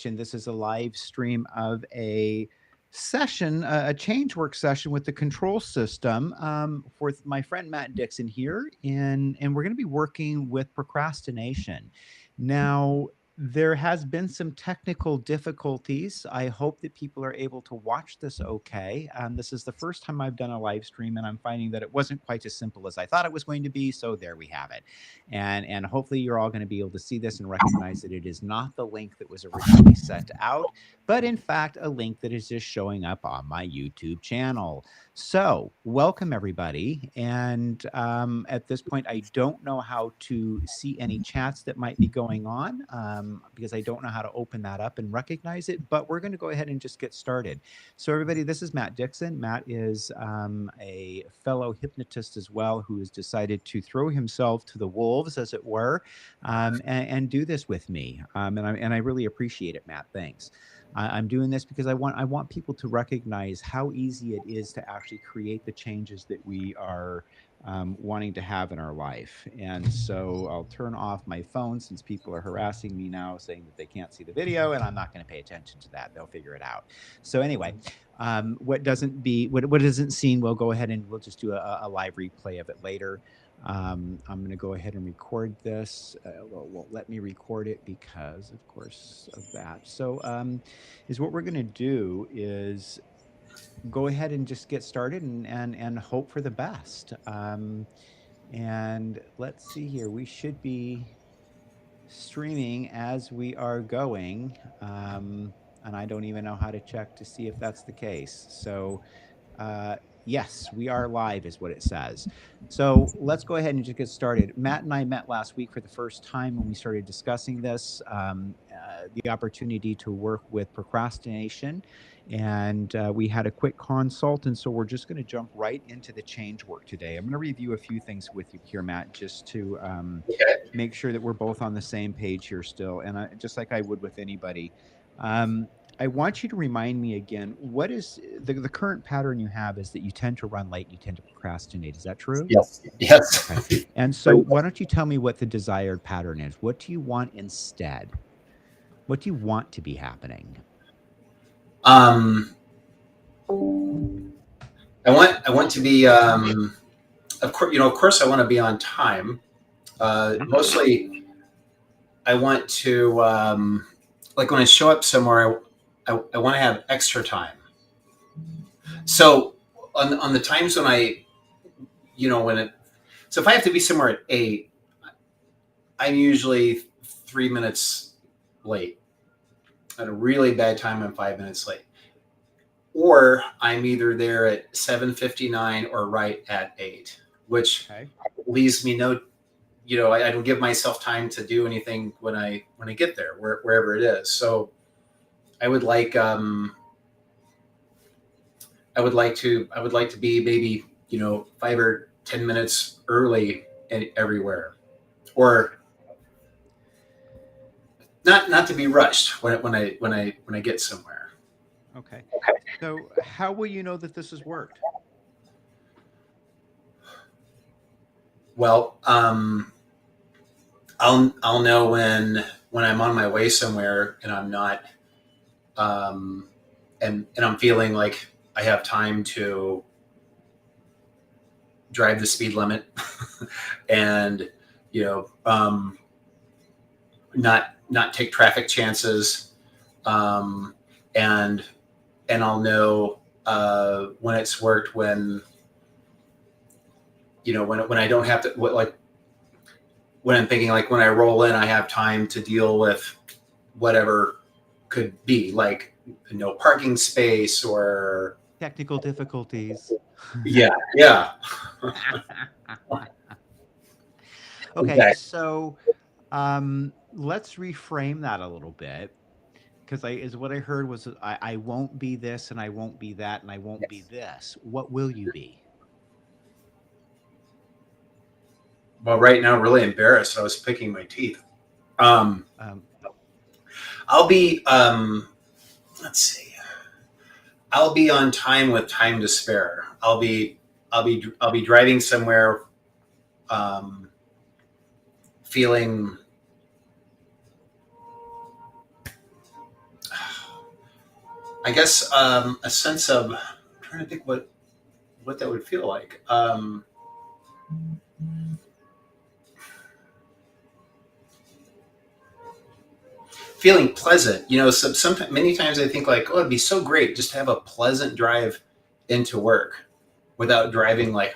This is a live stream of a session, a change work session with the control system for my friend Matt Dixon here. And we're going to be working with procrastination. Now, there has been some technical difficulties. I hope that people are able to watch this okay. This is the first time I've done a live stream, and I'm finding that it wasn't quite as simple as I thought it was going to be. So there we have it. And hopefully you're all going to be able to see this and recognize that it is not the link that was originally sent out, but in fact a link that is just showing up on my YouTube channel. So welcome everybody. And at this point, I don't know how to see any chats that might be going on because I don't know how to open that up and recognize it, but we're going to go ahead and just get started. So everybody, this is Matt Dixon. Matt is a fellow hypnotist as well, who has decided to throw himself to the wolves, as it were, and do this with me. And I really appreciate it, Matt. Thanks. I'm doing this because I want people to recognize how easy it is to actually create the changes that we are wanting to have in our life. And so I'll turn off my phone since people are harassing me now saying that they can't see the video, and I'm not going to pay attention to that. They'll figure it out. So anyway, what isn't seen, we'll go ahead and we'll just do a live replay of it later. I'm going to go ahead and record this. Won't let me record it because, of course, of that. So is what we're going to do is go ahead and just get started and hope for the best. And let's see here. We should be streaming as we are going. And I don't even know how to check to see if that's the case. So yes, we are live is what it says. So let's go ahead and just get started. Matt and I met last week for the first time when we started discussing this, the opportunity to work with procrastination. And we had a quick consult. And so we're just going to jump right into the change work today. I'm going to review a few things with you here, Matt, just to make sure that we're both on the same page here still. And just like I would with anybody. I want you to remind me again, what is the current pattern you have is that you tend to run late, you tend to procrastinate. Is that true? Yes. Yes. Okay. And so why don't you tell me what the desired pattern is? What do you want instead? What do you want to be happening? Um, I want to be, of course, I want to be on time. Mostly, I want to, like when I show up somewhere, I want to have extra time. So on the times when so if I have to be somewhere at 8, I'm usually 3 minutes late. At a really bad time, I'm 5 minutes late. Or I'm either there at 7:59 or right at 8, which leaves me I don't give myself time to do anything when I get there, wherever it is. So I would like I would like to be maybe 5 or 10 minutes early everywhere, or not to be rushed when I get somewhere. Okay. So how will you know that this has worked? Well, I'll know when I'm on my way somewhere and I'm not, and I'm feeling like I have time to drive the speed limit, and not take traffic chances, and I'll know when it's worked when I don't have to when I'm thinking like when I roll in, I have time to deal with whatever could be like no parking space or Technical difficulties. Yeah. Okay, Exactly. so let's reframe that a little bit. Because what I heard was I won't be this and I won't be that and I won't be this. What will you be? Well, right now, really embarrassed. I was picking my teeth. Um, I'll be. Let's see. I'll be on time with time to spare. I'll be driving somewhere, feeling I guess a sense of I'm trying to think what that would feel like. Feeling pleasant. Sometimes many times I think like, oh, it'd be so great just to have a pleasant drive into work without driving like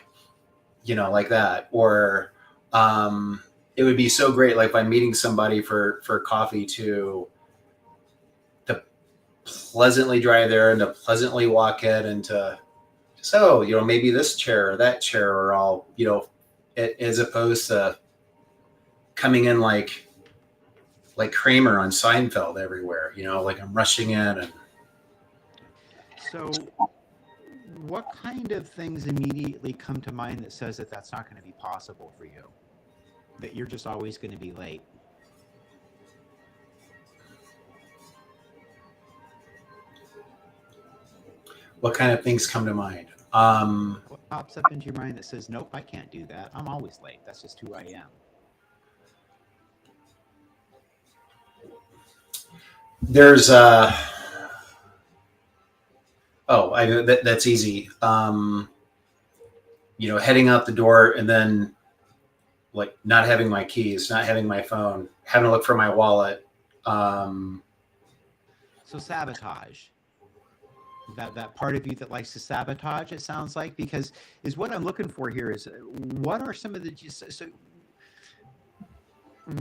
that. Or it would be so great like by meeting somebody for coffee to pleasantly drive there and to pleasantly walk in and to so maybe this chair or that chair are all as opposed to coming in like Kramer on Seinfeld everywhere, like I'm rushing in and So, what kind of things immediately come to mind that says that that's not going to be possible for you? That you're just always going to be late? what kind of things come to mind. What pops up into your mind that says, nope, I can't do that. I'm always late. That's just who I am. There's that's easy. Heading out the door and then like not having my keys, not having my phone, having to look for my wallet. So, sabotage. That part of you that likes to sabotage, it sounds like, because is what I'm looking for here is what are some of the so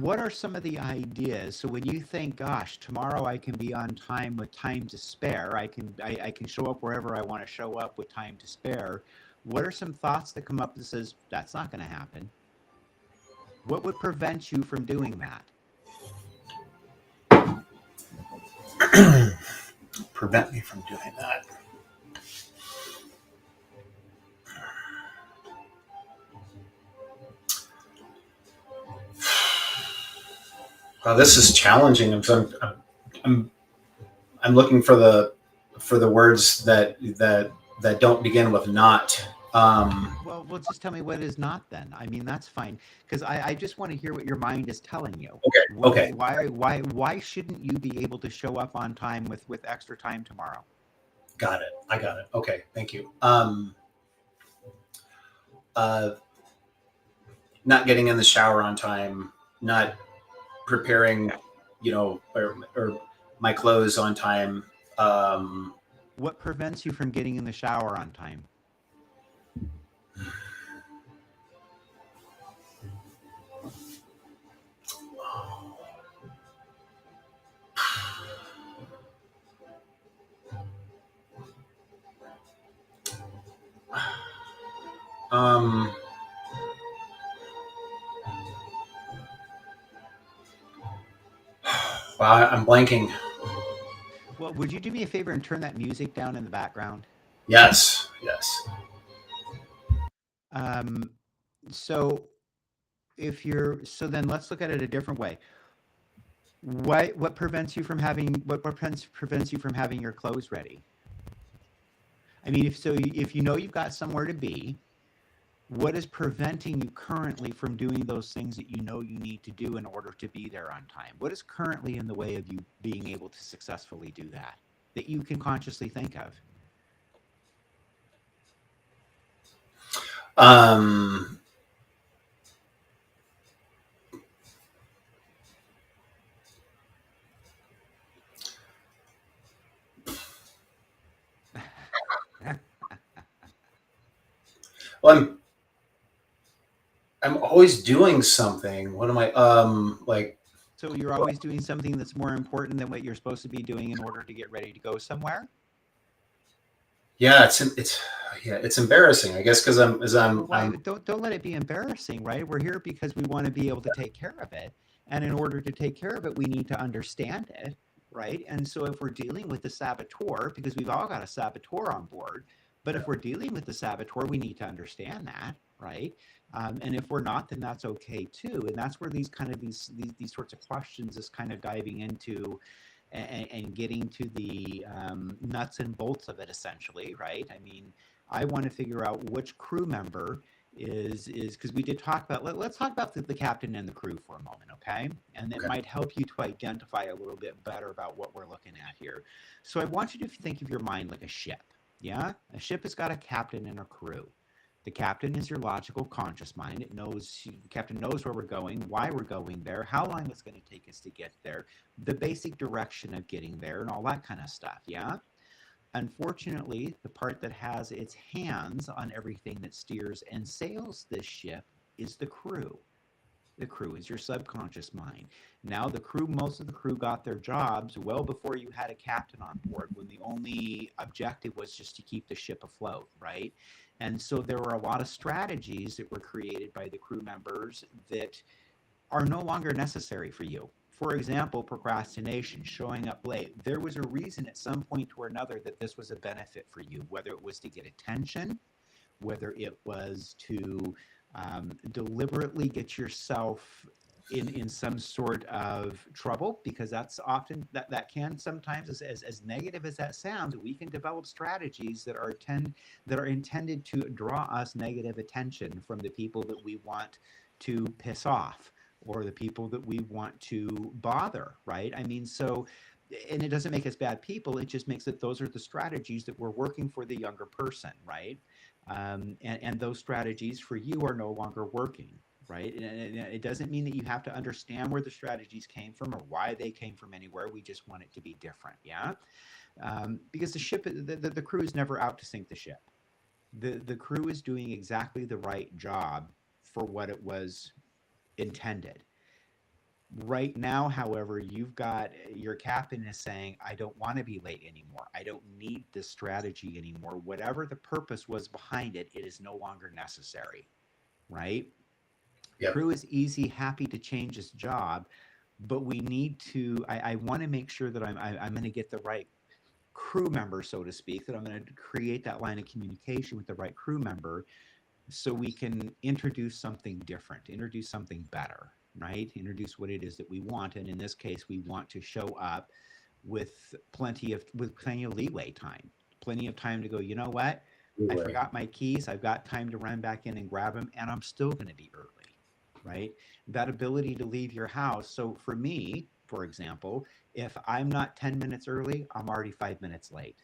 what are some of the ideas? So when you think, gosh, tomorrow I can be on time with time to spare, I can show up wherever I want to show up with time to spare. What are some thoughts that come up that says that's not going to happen? What would prevent you from doing that? Prevent me from doing that. Well, this is challenging. I'm I'm looking for the words that don't begin with not. Well, just tell me what is not then. I mean, that's fine because I just want to hear what your mind is telling you. Okay. Okay. Why shouldn't you be able to show up on time with extra time tomorrow? Got it. I got it. Okay. Thank you. Uh, Not getting in the shower on time, not preparing, or my clothes on time. Um, What prevents you from getting in the shower on time? um, wow, I'm blanking. Well, would you do me a favor and turn that music down in the background? Yes. Yes. Um, so so then let's look at it a different way. What prevents you from having your clothes ready? I mean, if you know you've got somewhere to be, what is preventing you currently from doing those things that you know you need to do in order to be there on time? What is currently in the way of you being able to successfully do that you can consciously think of? Um, well, I'm always doing something. What am I? Like, So you're always doing something that's more important than what you're supposed to be doing in order to get ready to go somewhere? yeah, it's embarrassing, I guess, because Well, why I'm don't let it be embarrassing, right? We're here because we want to be able to take care of it. And in order to take care of it, we need to understand it, right? And so if we're dealing with the saboteur, because we've all got a saboteur on board, but if we're dealing with the saboteur, we need to understand that, right? And if we're not, then that's okay too. And that's where these sorts of questions is kind of diving into and getting to the nuts and bolts of it, essentially, right? I mean, I want to figure out which crew member is because we did talk about, let's talk about the captain and the crew for a moment, okay? And it Okay. might help you to identify a little bit better about what we're looking at here. So I want you to think of your mind like a ship. Yeah, a ship has got a captain and a crew. The captain is your logical conscious mind. It knows, the captain knows where we're going, why we're going there, how long it's going to take us to get there, the basic direction of getting there, and all that kind of stuff. Yeah. Unfortunately, the part that has its hands on everything that steers and sails this ship is the crew. The crew is your subconscious mind. Now, most of the crew got their jobs well before you had a captain on board, when the only objective was just to keep the ship afloat, right? And so there were a lot of strategies that were created by the crew members that are no longer necessary for you. For example, procrastination, showing up late. There was a reason at some point or another that this was a benefit for you, whether it was to get attention, whether it was to deliberately get yourself in some sort of trouble, because that's often that can sometimes, as negative as that sounds, we can develop strategies that are intended to draw us negative attention from the people that we want to piss off, or the people that we want to bother, right? I mean, so, and it doesn't make us bad people. It just makes it, those are the strategies that were working for the younger person, right? And those strategies for you are no longer working, right? And it doesn't mean that you have to understand where the strategies came from or why they came from anywhere. We just want it to be different, yeah? Because the crew is never out to sink the ship. The crew is doing exactly the right job for what it was intended. Right now, however, you've got your captain is saying, I don't want to be late anymore. I don't need this strategy anymore. Whatever the purpose was behind it, it is no longer necessary, right? Yep. Crew is easy, happy to change his job, but we need to, I want to make sure that I'm going to get the right crew member, so to speak, that I'm going to create that line of communication with the right crew member, so we can introduce something different, introduce something better, right? Introduce what it is that we want. And in this case, we want to show up with plenty of leeway time, plenty of time to go, you know what? I forgot my keys. I've got time to run back in and grab them, and I'm still going to be early, right? That ability to leave your house. So for me, for example, if I'm not 10 minutes early, I'm already 5 minutes late.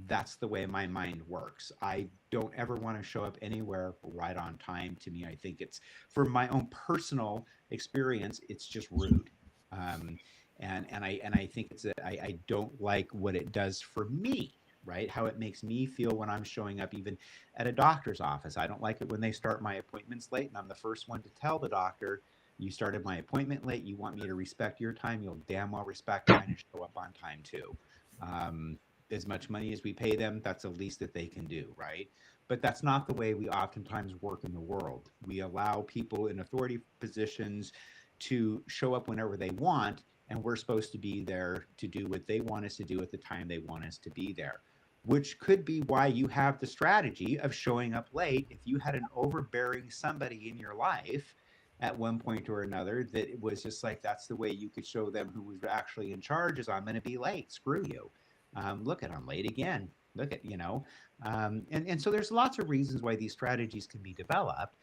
That's the way my mind works. I don't ever want to show up anywhere right on time. To me, I think it's, for my own personal experience, it's just rude. And I think I don't like what it does for me, right? How it makes me feel when I'm showing up, even at a doctor's office. I don't like it when they start my appointments late, and I'm the first one to tell the doctor, you started my appointment late. You want me to respect your time. You'll damn well respect mine and show up on time too. As much money as we pay them, that's the least that they can do, right? But that's not the way we oftentimes work in the world. We allow people in authority positions to show up whenever they want, and we're supposed to be there to do what they want us to do at the time they want us to be there, which could be why you have the strategy of showing up late. If you had an overbearing somebody in your life at one point or another, that it was just like, that's the way you could show them who was actually in charge, is I'm going to be late, screw you. Look at, I'm late again. Look at, and so there's lots of reasons why these strategies can be developed.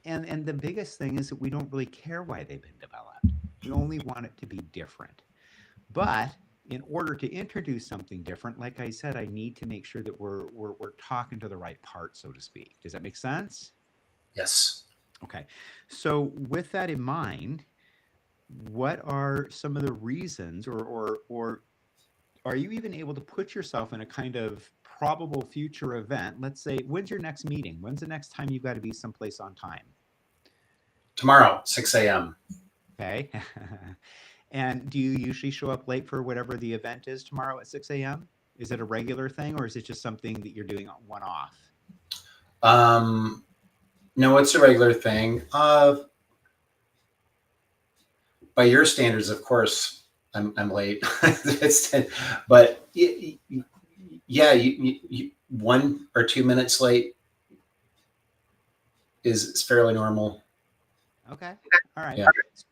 And the biggest thing is that we don't really care why they've been developed. We only want it to be different. But in order to introduce something different, like I said, I need to make sure that we're talking to the right part, so to speak. Does that make sense? Yes. Okay. So with that in mind, what are some of the reasons, or are you even able to put yourself in a kind of probable future event? Let's say, when's your next meeting? When's the next time you've got to be someplace on time? Tomorrow, 6 a.m. Okay. And do you usually show up late for whatever the event is tomorrow at 6 a.m.? Is it a regular thing, or is it just something that you're doing one off? No, it's a regular thing. By your standards, of course, I'm late. But yeah, you 1 or 2 minutes late is fairly normal. Okay. All right. Yeah.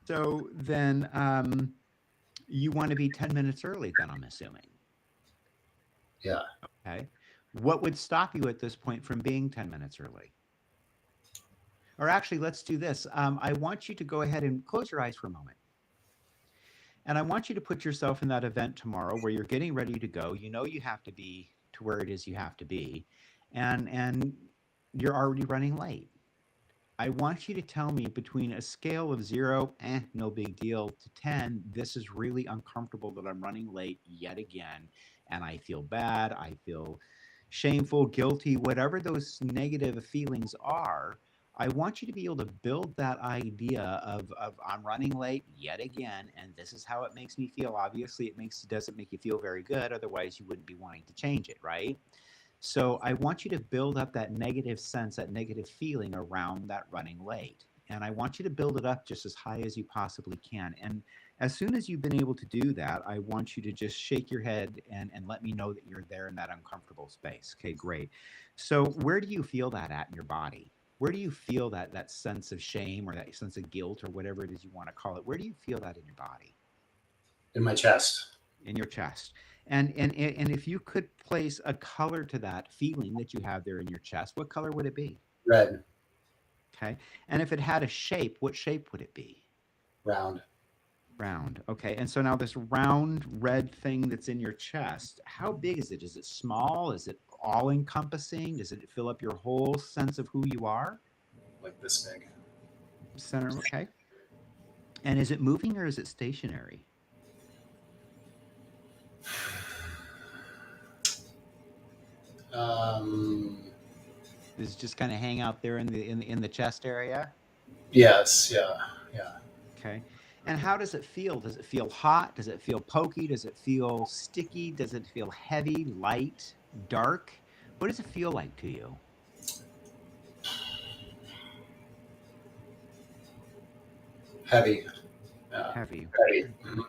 So then you want to be 10 minutes early then, I'm assuming. Yeah. Okay. What would stop you at this point from being 10 minutes early? Or actually, let's do this. I want you to go ahead and close your eyes for a moment. And I want you to put yourself in that event tomorrow where you're getting ready to go. You know you have to be to where it is you have to be, and you're already running late. I want you to tell me between a scale of 0, no big deal, to 10, this is really uncomfortable that I'm running late yet again, and I feel bad, I feel shameful, guilty, whatever those negative feelings are. I want you to be able to build that idea of I'm running late yet again, and this is how it makes me feel. Obviously, doesn't make you feel very good. Otherwise, you wouldn't be wanting to change it, right? So I want you to build up that negative sense, that negative feeling around that running late. And I want you to build it up just as high as you possibly can. And as soon as you've been able to do that, I want you to just shake your head and let me know that you're there in that uncomfortable space. Okay, great. So where do you feel that at in your body? Where do you feel that sense of shame or that sense of guilt or whatever it is you want to call it? Where do you feel that in your body? In my chest. In your chest. And if you could place a color to that feeling that you have there in your chest, what color would it be? Red. Okay. And if it had a shape, what shape would it be? Round. Round. Okay. And so now this round red thing that's in your chest, how big is it? Is it small? Is it all encompassing? Does it fill up your whole sense of who you are? Like this big. Center. Okay. And is it moving or is it stationary? Does it just kind of hang out there in the chest area? Yes. Yeah. Yeah. Okay. And how does it feel? Does it feel hot? Does it feel pokey? Does it feel sticky? Does it feel heavy, light, dark? What does it feel like to you? Heavy. Heavy. Heavy. Mm-hmm.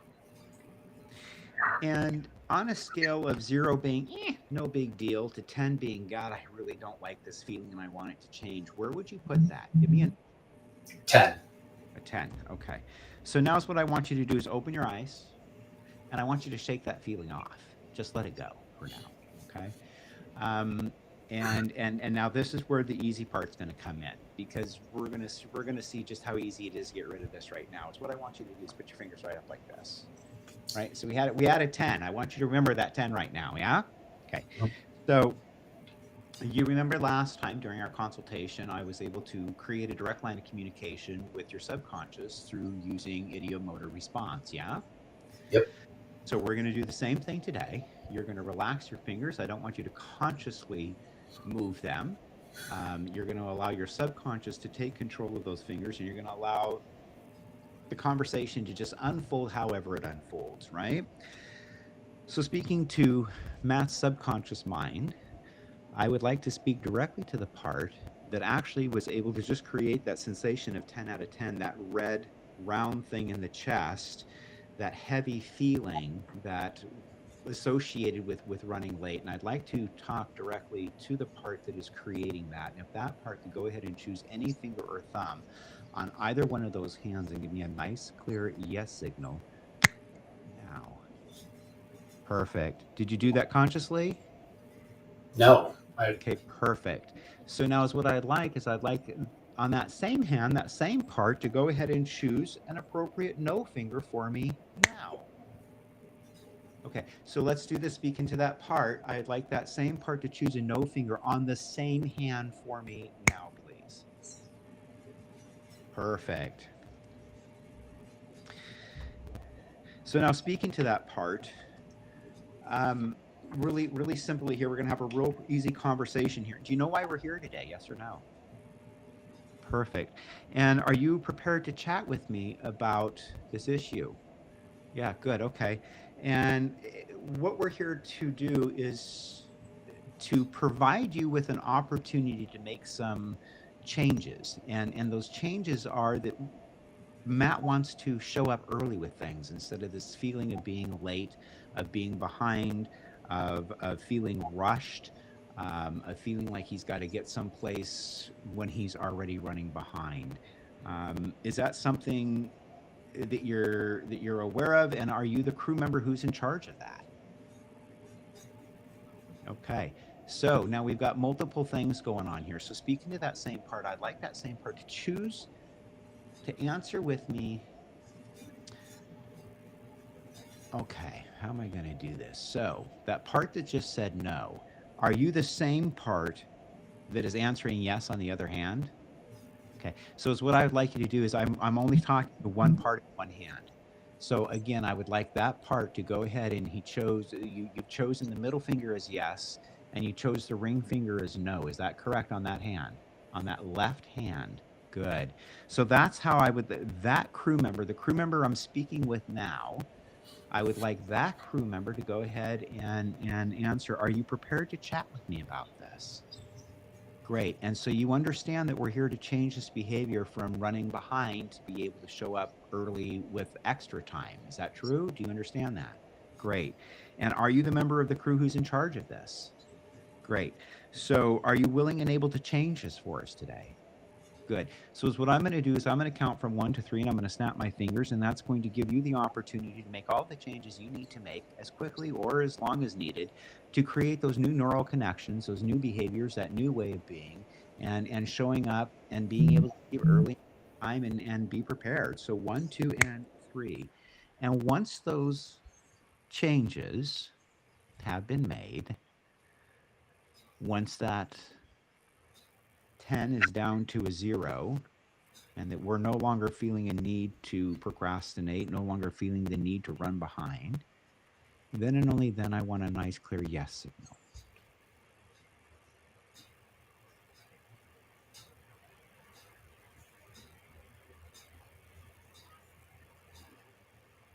And on a scale of 0 being no big deal to 10 being God, I really don't like this feeling and I want it to change, where would you put that? Give me 10. A 10. Okay. So now what I want you to do is open your eyes and I want you to shake that feeling off. Just let it go for now. Okay. And now this is where the easy part's going to come in, because we're gonna see just how easy it is to get rid of this right now. It's what I want you to do is put your fingers right up like this. Right. So we had a 10. I want you to remember that 10 right now. Yeah. Okay. So you remember last time during our consultation, I was able to create a direct line of communication with your subconscious through using ideomotor response. Yeah. Yep. So we're going to do the same thing today. You're going to relax your fingers. I don't want you to consciously move them. You're going to allow your subconscious to take control of those fingers, and you're going to allow the conversation to just unfold however it unfolds, right? So speaking to Matt's subconscious mind, I would like to speak directly to the part that actually was able to just create that sensation of 10 out of 10, that red round thing in the chest, that heavy feeling that associated with running late. And I'd like to talk directly to the part that is creating that. And if that part could go ahead and choose any finger or thumb on either one of those hands and give me a nice clear yes signal now. Perfect. Did you do that consciously? No. Okay, perfect. So now is what I'd like on that same hand, that same part, to go ahead and choose an appropriate no finger for me now. Okay, so let's do this. Speaking to that part, I'd like that same part to choose a no finger on the same hand for me now, please. Perfect. So now speaking to that part, really simply here, we're going to have a real easy conversation here. Do you know why we're here today? Yes or no? Perfect. And are you prepared to chat with me about this issue? Yeah, good. Okay. And what we're here to do is to provide you with an opportunity to make some changes. And those changes are that Matt wants to show up early with things instead of this feeling of being late, of being behind, of feeling rushed, of feeling like he's got to get someplace when he's already running behind. Is that something that you're aware of, and are you the crew member who's in charge of that? Okay. So now we've got multiple things going on here. So speaking to that same part, I'd like that same part to choose to answer with me. Okay, how am I going to do this? So that part that just said no, are you the same part that is answering yes on the other hand? Okay, so it's what I would like you to do is I'm only talking to one part in one hand. So again, I would like that part to go ahead and you've chosen the middle finger as yes, and you chose the ring finger as no. Is that correct on that hand? On that left hand? Good. So that's how I would, that crew member, the crew member I'm speaking with now, I would like that crew member to go ahead and answer, are you prepared to chat with me about this? Great. And so you understand that we're here to change this behavior from running behind to be able to show up early with extra time. Is that true? Do you understand that? Great. And are you the member of the crew who's in charge of this? Great. So are you willing and able to change this for us today? Good. So what I'm going to do is I'm going to count from 1 to 3 and I'm going to snap my fingers, and that's going to give you the opportunity to make all the changes you need to make as quickly or as long as needed to create those new neural connections, those new behaviors, that new way of being, and showing up and being able to leave early time and be prepared. So 1, 2, and 3. And once those changes have been made, once that 10 is down to a 0, and that we're no longer feeling a need to procrastinate, no longer feeling the need to run behind, then and only then I want a nice clear yes signal.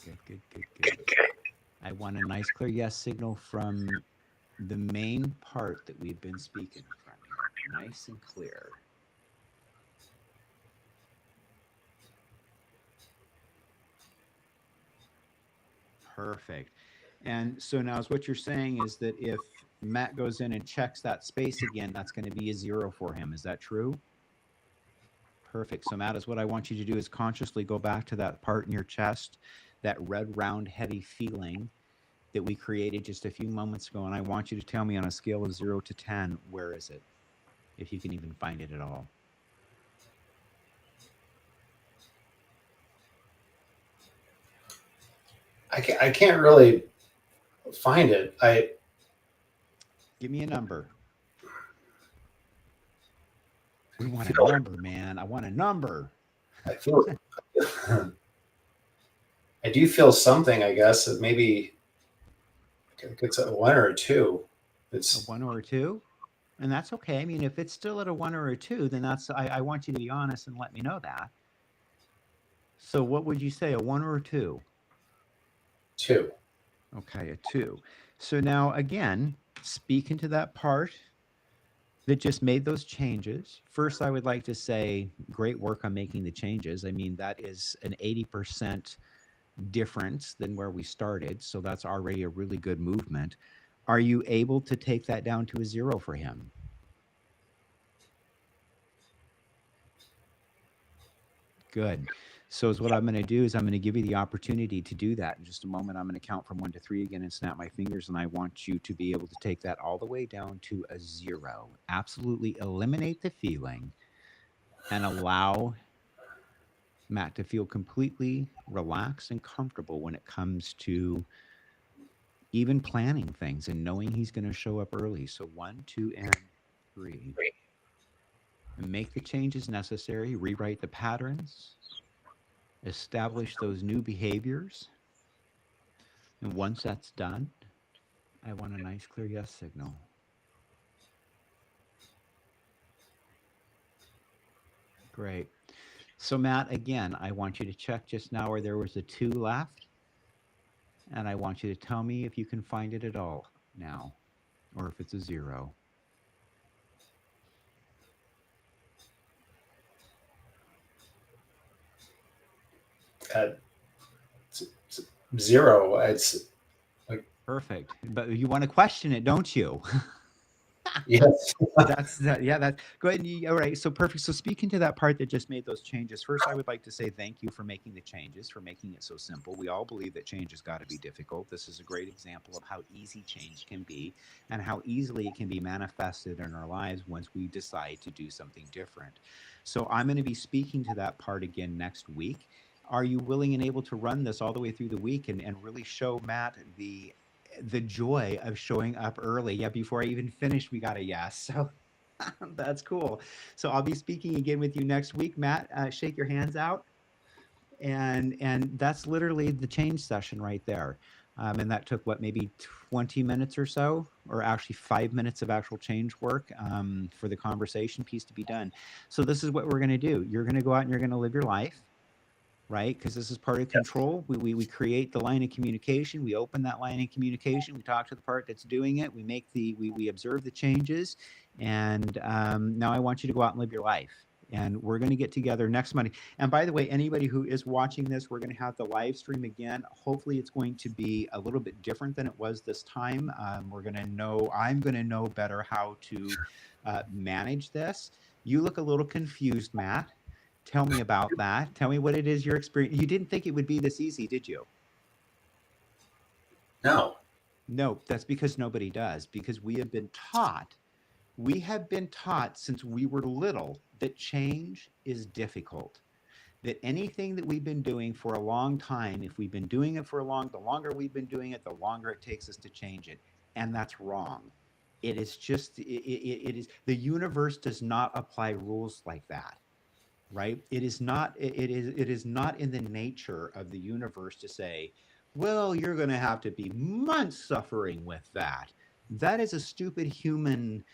Good, good, good, good. I want a nice clear yes signal from the main part that we've been speaking from here. Nice and clear. Perfect. And so now is what you're saying is that if Matt goes in and checks that space again, that's going to be a 0 for him. Is that true? Perfect. So Matt, is what I want you to do is consciously go back to that part in your chest, that red, round, heavy feeling that we created just a few moments ago. And I want you to tell me on a scale of 0 to 10, where is it? If you can even find it at all. I can't really find it. Give me a number. We want a number, man. I want a number. I feel I do feel something. I guess that maybe it's a 1 or a 2. A It's 1 or a 2? And that's okay. I mean, if it's still at a 1 or a 2, then I want you to be honest and let me know that. So what would you say, a 1 or a 2? 2. Okay, a 2. So now again, speaking to that part that just made those changes, first I would like to say great work on making the changes. I mean, that is an 80% difference than where we started. So that's already a really good movement. Are you able to take that down to a 0 for him? Good. So is what I'm going to do is I'm going to give you the opportunity to do that in just a moment. I'm going to count from 1 to 3 again and snap my fingers, and I want you to be able to take that all the way down to a 0. Absolutely eliminate the feeling and allow Matt to feel completely relaxed and comfortable when it comes to even planning things and knowing he's going to show up early. So 1, 2, and 3. And make the changes necessary, rewrite the patterns, establish those new behaviors. And once that's done, I want a nice clear yes signal. Great. So Matt, again, I want you to check just now where there was a 2 left. And I want you to tell me if you can find it at all now, or if it's a 0. It's 0. It's like Perfect. But you want to question it, don't you? Yes. That's that. Yeah, that's go ahead. All right. So perfect. So speaking to that part that just made those changes, first, I would like to say thank you for making the changes, for making it so simple. We all believe that change has got to be difficult. This is a great example of how easy change can be and how easily it can be manifested in our lives once we decide to do something different. So I'm going to be speaking to that part again next week. Are you willing and able to run this all the way through the week and really show Matt the joy of showing up early? Yeah, before I even finished, we got a yes. So that's cool. So I'll be speaking again with you next week, Matt. Shake your hands out, and that's literally the change session right there. And that took what, maybe 20 minutes or so, or actually 5 minutes of actual change work for the conversation piece to be done. So this is what we're going to do. You're going to go out and you're going to live your life, right? Because this is part of control. We create the line of communication. We open that line of communication. We talk to the part that's doing it. We make we observe the changes. And now I want you to go out and live your life. And we're going to get together next Monday. And by the way, anybody who is watching this, we're going to have the live stream again. Hopefully, it's going to be a little bit different than it was this time. We're going to know, I'm going to know better how to manage this. You look a little confused, Matt. Tell me about that. Tell me what it is you're experiencing. You didn't think it would be this easy, did you? No. No, that's because nobody does. Because we have been taught since we were little that change is difficult. That anything that we've been doing for a long time, if we've been doing it for the longer we've been doing it, the longer it takes us to change it. And that's wrong. It is just, it is, the universe does not apply rules like that. Right, it is not in the nature of the universe to say, well, you're going to have to be months suffering with that. That is a stupid human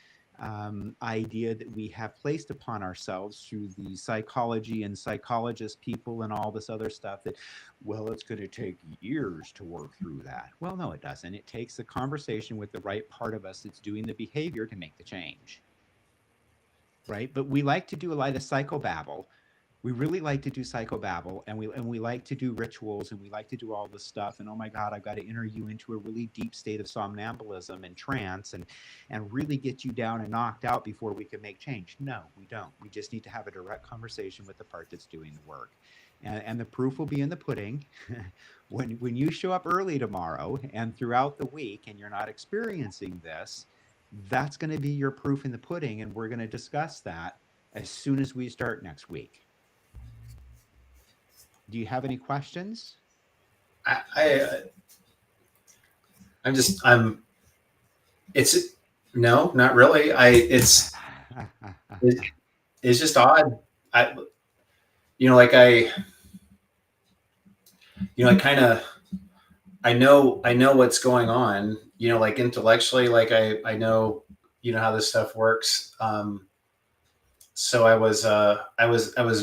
idea that we have placed upon ourselves through the psychology and psychologist people and all this other stuff, that, well, it's going to take years to work through that. Well, no, it doesn't. It takes the conversation with the right part of us that's doing the behavior to make the change. Right, but we like to do a lot of psychobabble. We really like to do psychobabble, and we like to do rituals, and we like to do all this stuff. And oh my God, I've got to enter you into a really deep state of somnambulism and trance, and really get you down and knocked out before we can make change. No, we don't. We just need to have a direct conversation with the part that's doing the work. And the proof will be in the pudding. When you show up early tomorrow and throughout the week and you're not experiencing this, that's going to be your proof in the pudding. And we're going to discuss that as soon as we start next week. Do you have any questions? I'm just, it's, no, not really. It's just odd. I, like I kind of, I know what's going on, like intellectually, like I know, how this stuff works. So I was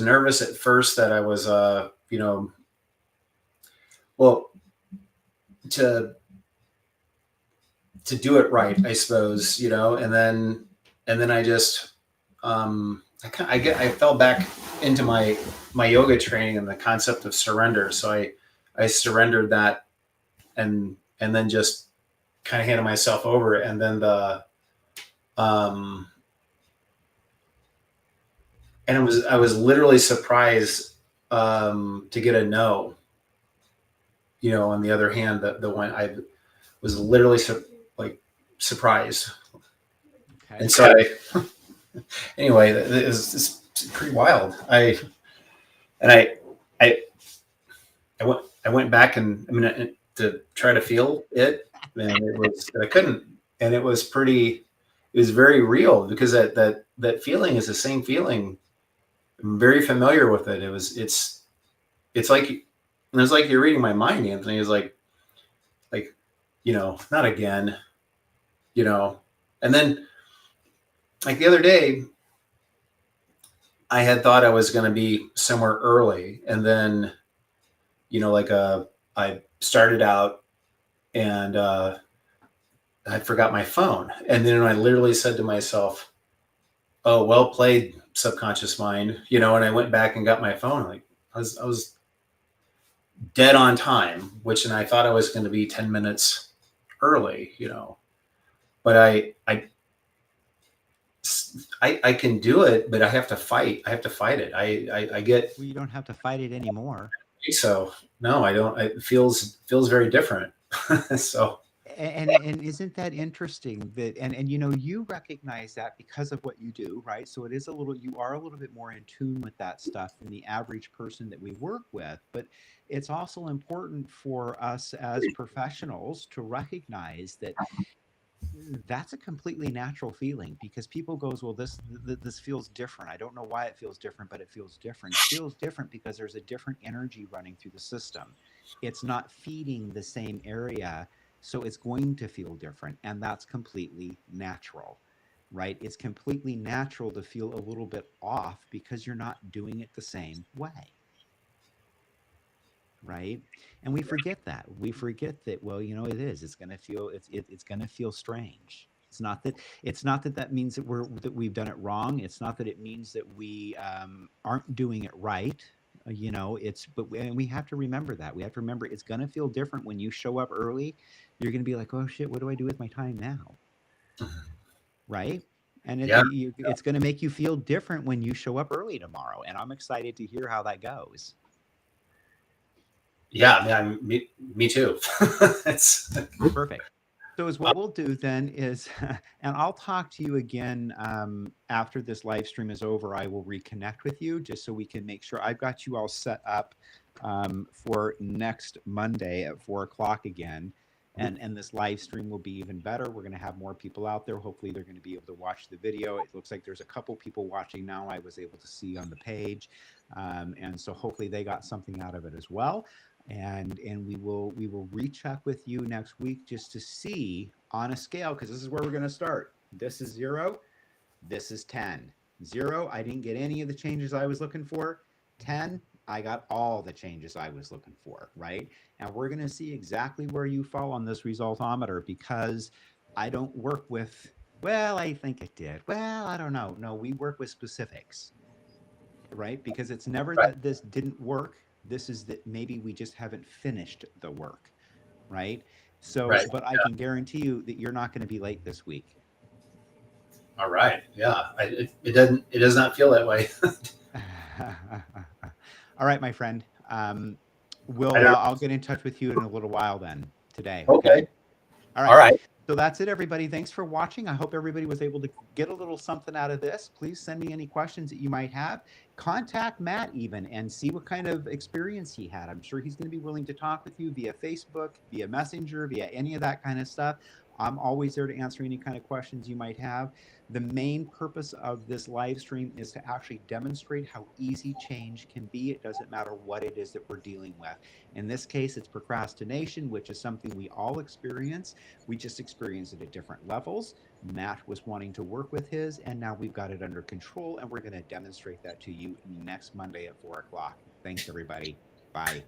nervous at first that I was, well, to do it right, I suppose, and then I just, I fell back into my yoga training and the concept of surrender. So I surrendered that, and then just kind of handed myself over. And then and I was literally surprised to get a no. On the other hand, the one I was literally surprised. Okay. And so anyway, it's pretty wild. I went back and to try to feel it, and I couldn't, and it was very real, because that feeling is the same feeling. I'm very familiar with it. It's like you're reading my mind, Anthony. It's like not again, and then, like, the other day, I had thought I was going to be somewhere early, and then, I started out, and I forgot my phone, and then I literally said to myself, "Oh, well played, subconscious mind," and I went back and got my phone. Like, I was dead on time, and I thought I was going to be 10 minutes early, but I can do it, but I have to fight. I have to fight it. I get Well, you don't have to fight it anymore. so no, I don't. It feels very different. So And isn't that interesting that and you know you recognize that because of what you do, right? So it is a little you are a little bit more in tune with that stuff than the average person that we work with, but it's also important for us as professionals to recognize that that's a completely natural feeling because people goes, well, this feels different. I don't know why it feels different, but it feels different. It feels different because there's a different energy running through the system. It's not feeding the same area, so it's going to feel different, and that's completely natural, right? It's completely natural to feel a little bit off because you're not doing it the same way, right? And we forget that. We forget that. Well, you know, it is. It's going to feel. It's going to feel strange. It's not that. It's not that that means that we've done it wrong. It's not that it means that we aren't doing it right. You know, it's and we have to remember that. We have to remember it's going to feel different when you show up early. You're going to be like, oh shit, what do I do with my time now? Right? And yeah, it's going to make you feel different when you show up early tomorrow. And I'm excited to hear how that goes. yeah, man, me too. It's Perfect. So is what we'll do then is, and I'll talk to you again after this live stream is over. I will reconnect with you just so we can make sure I've got you all set up for next Monday at 4 o'clock again. And this live stream will be even better. We're going to have more people out there. Hopefully, they're going to be able to watch the video. It looks like there's a couple people watching now. I was able to see on the page, and so hopefully they got something out of it as well. And we will recheck with you next week just to see on a scale, because this is where we're going to start. This is 0, this is 10. 0, I didn't get any of the changes I was looking for. 10, I got all the changes I was looking for, right? And we're going to see exactly where you fall on this resultometer, because I don't work with, well, I think it did, well, I don't know. No, we work with specifics, right? Because it's never right, that this didn't work. This is that maybe we just haven't finished the work, right? So, right. but I can guarantee you that you're not going to be late this week. All right. Yeah. It doesn't. It does not feel that way. All right, my friend. I don't. I'll get in touch with you in a little while then today. Okay. Okay. All All right. right. So that's it, everybody. Thanks for watching. I hope everybody was able to get a little something out of this. Please send me any questions that you might have. Contact Matt even and see what kind of experience he had. I'm sure he's going to be willing to talk with you via Facebook, via Messenger, via any of that kind of stuff. I'm always there to answer any kind of questions you might have. The main purpose of this live stream is to actually demonstrate how easy change can be. It doesn't matter what it is that we're dealing with. In this case, it's procrastination, which is something we all experience. We just experience it at different levels. Matt was wanting to work with his, and now we've got it under control, and we're going to demonstrate that to you next Monday at 4 o'clock. Thanks, everybody. Bye.